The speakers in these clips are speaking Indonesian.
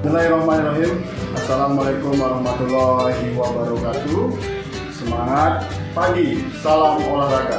Bismillahirrahmanirrahim. Assalamualaikum warahmatullahi wabarakatuh. Semangat pagi, salam olahraga.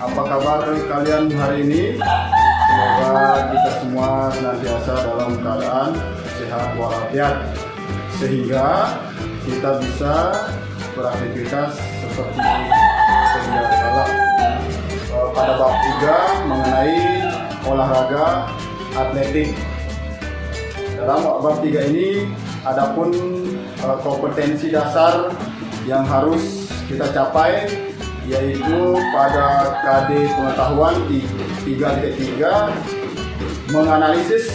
Apa kabar kalian hari ini? Semoga kita semua senantiasa dalam keadaan sehat walafiat, sehingga kita bisa beraktivitas seperti sedia kala. Pada bab 3 mengenai olahraga atletik. Dalam bab 3 ini adapun kompetensi dasar yang harus kita capai, yaitu pada KD pengetahuan 3.3 menganalisis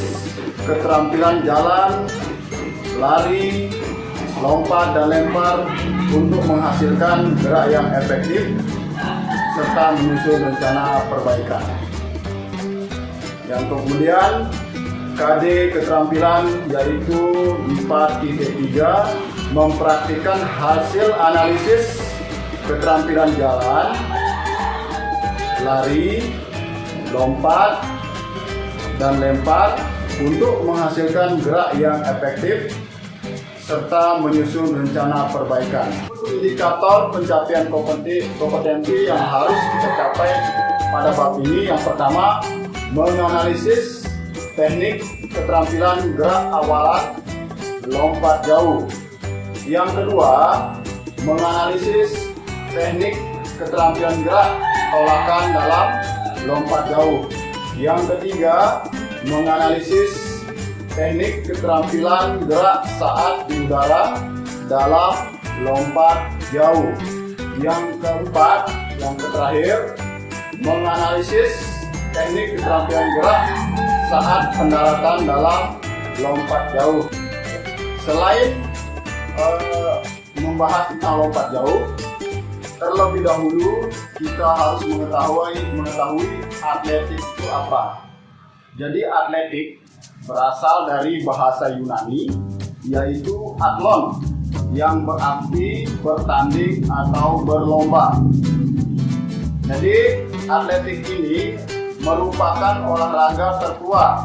keterampilan jalan, lari, lompat dan lempar untuk menghasilkan gerak yang efektif serta menyusun rencana perbaikan. Yang kemudian KD keterampilan yaitu 4.3 mempraktikkan hasil analisis keterampilan jalan, lari, lompat, dan lempar untuk menghasilkan gerak yang efektif serta menyusun rencana perbaikan. Indikator pencapaian kompetensi yang harus kita capai pada bab ini, yang pertama menganalisis teknik keterampilan gerak awalan lompat jauh. Yang kedua, menganalisis teknik keterampilan gerak tolakan dalam lompat jauh. Yang ketiga, menganalisis teknik keterampilan gerak saat di udara dalam lompat jauh. Yang keempat, yang terakhir, menganalisis teknik keterampilan gerak saat pendaratan dalam lompat jauh. Selain membahas tentang lompat jauh, terlebih dahulu kita harus mengetahui atletik itu apa. Jadi atletik berasal dari bahasa Yunani, yaitu atlon, yang berarti bertanding atau berlomba. Jadi atletik ini merupakan olahraga tertua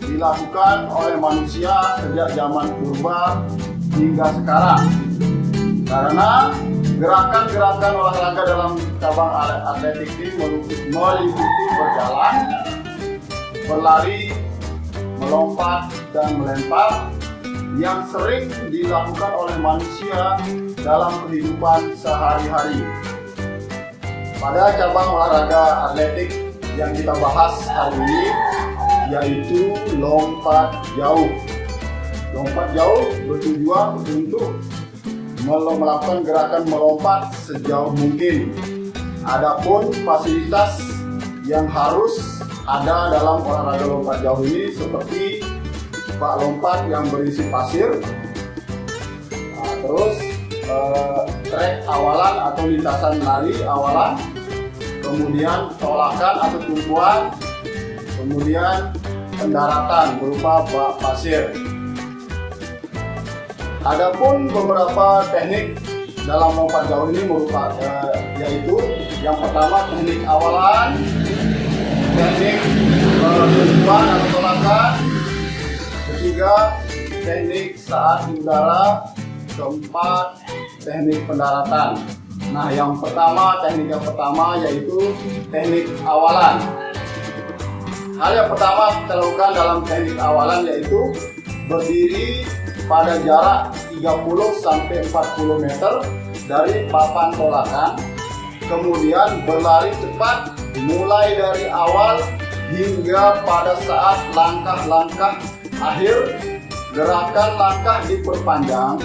dilakukan oleh manusia sejak zaman purba hingga sekarang, karena gerakan-gerakan olahraga dalam cabang atletik ini meliputi berjalan, berlari, melompat, dan melempar yang sering dilakukan oleh manusia dalam kehidupan sehari-hari. Pada cabang olahraga atletik yang kita bahas hari ini yaitu lompat jauh. Lompat jauh bertujuan untuk melakukan gerakan melompat sejauh mungkin. Adapun fasilitas yang harus ada dalam olahraga lompat jauh ini seperti bak lompat yang berisi pasir, terus trek awalan atau lintasan lari awalan, kemudian tolakan atau tumpuan, kemudian pendaratan berupa bak pasir. Adapun beberapa teknik dalam lompat jauh ini yaitu yang pertama teknik awalan, teknik tumpuan atau tolakan, ketiga teknik saat di udara, keempat teknik pendaratan. Nah, teknik yang pertama yaitu teknik awalan. Hal yang pertama kita lakukan dalam teknik awalan yaitu berdiri pada jarak 30-40 meter dari papan tolakan, kemudian berlari cepat mulai dari awal hingga pada saat langkah-langkah akhir. Gerakan langkah diperpanjang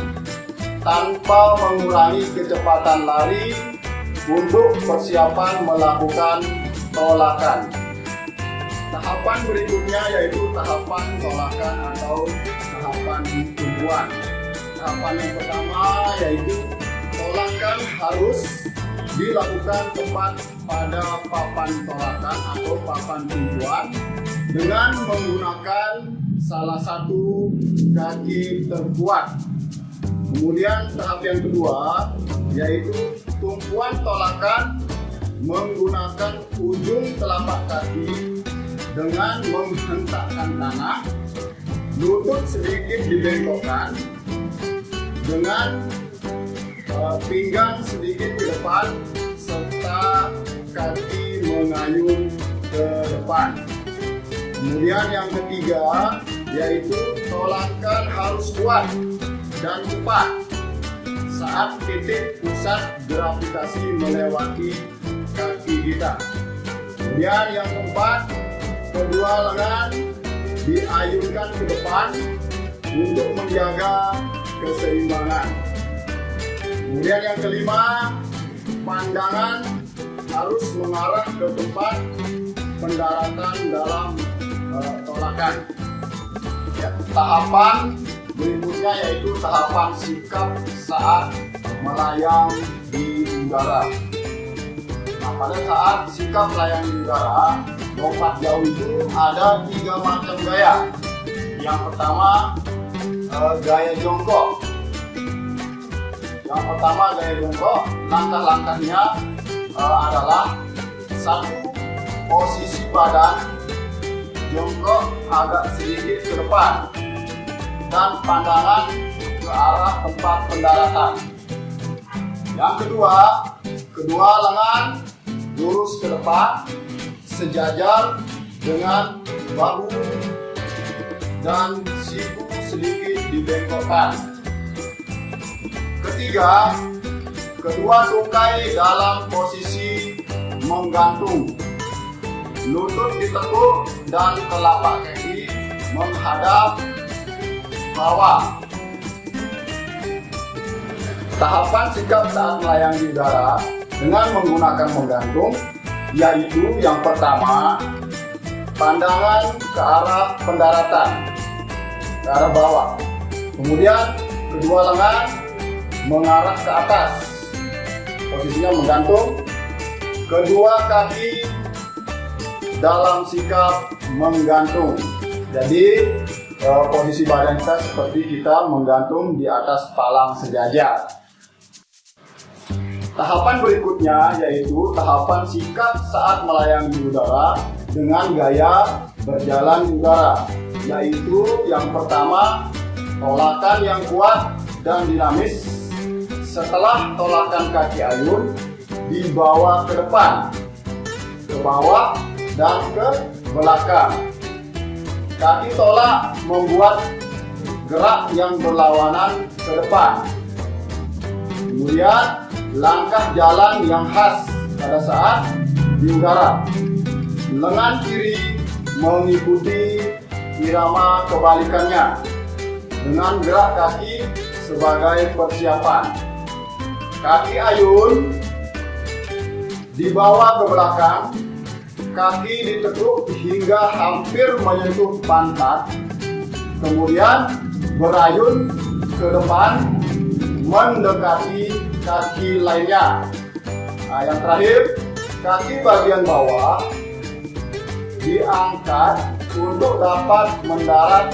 tanpa mengurangi kecepatan lari untuk persiapan melakukan tolakan. Tahapan berikutnya yaitu tahapan tolakan atau tahapan tumpuan. Tahapan yang pertama yaitu tolakan harus dilakukan tepat pada papan tolakan atau papan tumpuan dengan menggunakan salah satu kaki terkuat. Kemudian tahap yang kedua yaitu tumpuan tolakan menggunakan ujung telapak kaki dengan menghentakkan tanah, lutut sedikit dibengkokkan, dengan pinggang sedikit ke depan, serta kaki mengayun ke depan. Kemudian yang ketiga yaitu tolakan harus kuat dan cepat saat titik pusat gravitasi melewati kaki kita. Kemudian yang keempat, kedua lengan diayunkan ke depan untuk menjaga keseimbangan. Kemudian yang kelima, pandangan harus mengarah ke tempat pendaratan dalam tolakan. Ya, tahapan berikutnya yaitu tahapan sikap saat melayang di udara. Nah, pada saat sikap melayang di udara, lompat jauh itu ada 3 macam gaya. Yang pertama gaya jongkok. Yang pertama gaya jongkok, langkah-langkahnya adalah satu, posisi badan jongkok agak sedikit ke depan dan pandangan ke arah tempat pendaratan. Yang kedua lengan lurus ke depan sejajar dengan bahu dan siku sedikit dibengkokkan. Ketiga, kedua tungkai dalam posisi menggantung, lutut ditekuk dan telapak kaki menghadap bawah. Tahapan sikap saat melayang di udara dengan menggunakan menggantung yaitu yang pertama, pandangan ke arah pendaratan, ke arah bawah. Kemudian kedua lengan mengarah ke atas, posisinya menggantung. Kedua kaki dalam sikap menggantung. Jadi posisi badan kita seperti kita menggantung di atas palang sejajar. Tahapan berikutnya yaitu tahapan sikap saat melayang di udara dengan gaya berjalan di udara, yaitu yang pertama, tolakan yang kuat dan dinamis. Setelah tolakan kaki ayun dibawa ke depan, ke bawah dan ke belakang. Kaki tolak membuat gerak yang berlawanan ke depan. Kemudian langkah jalan yang khas pada saat di udara. Lengan kiri mengikuti irama kebalikannya dengan gerak kaki sebagai persiapan. Kaki ayun dibawa ke belakang, kaki ditekuk hingga hampir menyentuh pantat, kemudian berayun ke depan mendekati kaki lainnya. Nah, yang terakhir, kaki bagian bawah diangkat untuk dapat mendarat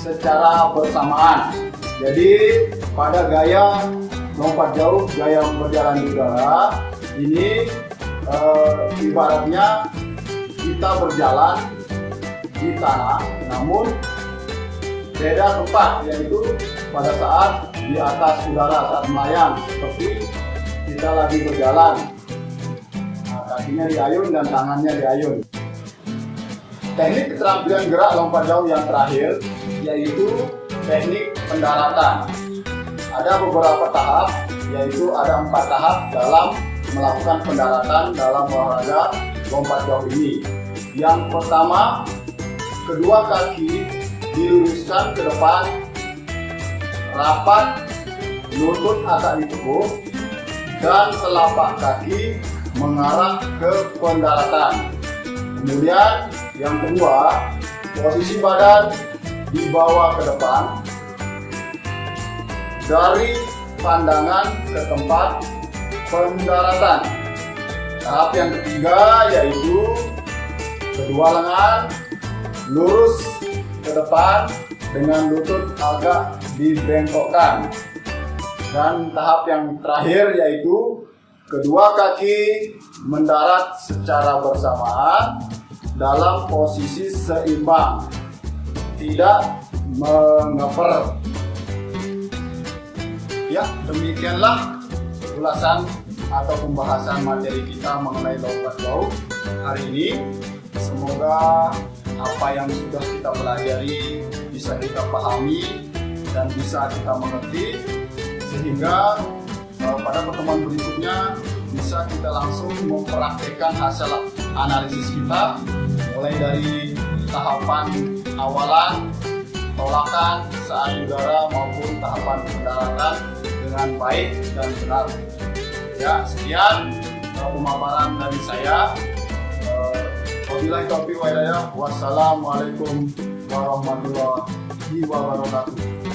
secara bersamaan. Jadi pada gaya lompat jauh, gaya berjalan di udara ini ibaratnya kita berjalan di tanah, namun beda tempat, yaitu pada saat di atas udara saat melayang, seperti kita lagi berjalan. Nah, kakinya diayun dan tangannya diayun. Teknik keterampilan gerak lompat jauh yang terakhir yaitu teknik pendaratan. Ada beberapa tahap, yaitu ada 4 tahap dalam melakukan pendaratan dalam olahraga lompat jauh ini. Yang pertama, kedua kaki diluruskan ke depan, rapat, lutut agak ditekuk, dan telapak kaki mengarah ke pendaratan. Kemudian yang kedua, posisi badan dibawa ke depan dari pandangan ke tempat pendaratan. Tahap yang ketiga yaitu kedua lengan lurus ke depan dengan lutut agak dibengkokkan. Dan tahap yang terakhir yaitu kedua kaki mendarat secara bersamaan dalam posisi seimbang, tidak mengeper. Ya, demikianlah ulasan atau pembahasan materi kita mengenai lompat jauh hari ini. Semoga apa yang sudah kita pelajari bisa kita pahami dan bisa kita mengerti, sehingga pada pertemuan berikutnya bisa kita langsung mempraktikkan hasil analisis kita, mulai dari tahapan awalan, tolakan saat udara maupun tahapan pendaratan dengan baik dan benar. Ya, sekian pemaparan dari saya. Wabillahi taufiq wal hidayah. Wassalamualaikum warahmatullahi wabarakatuh.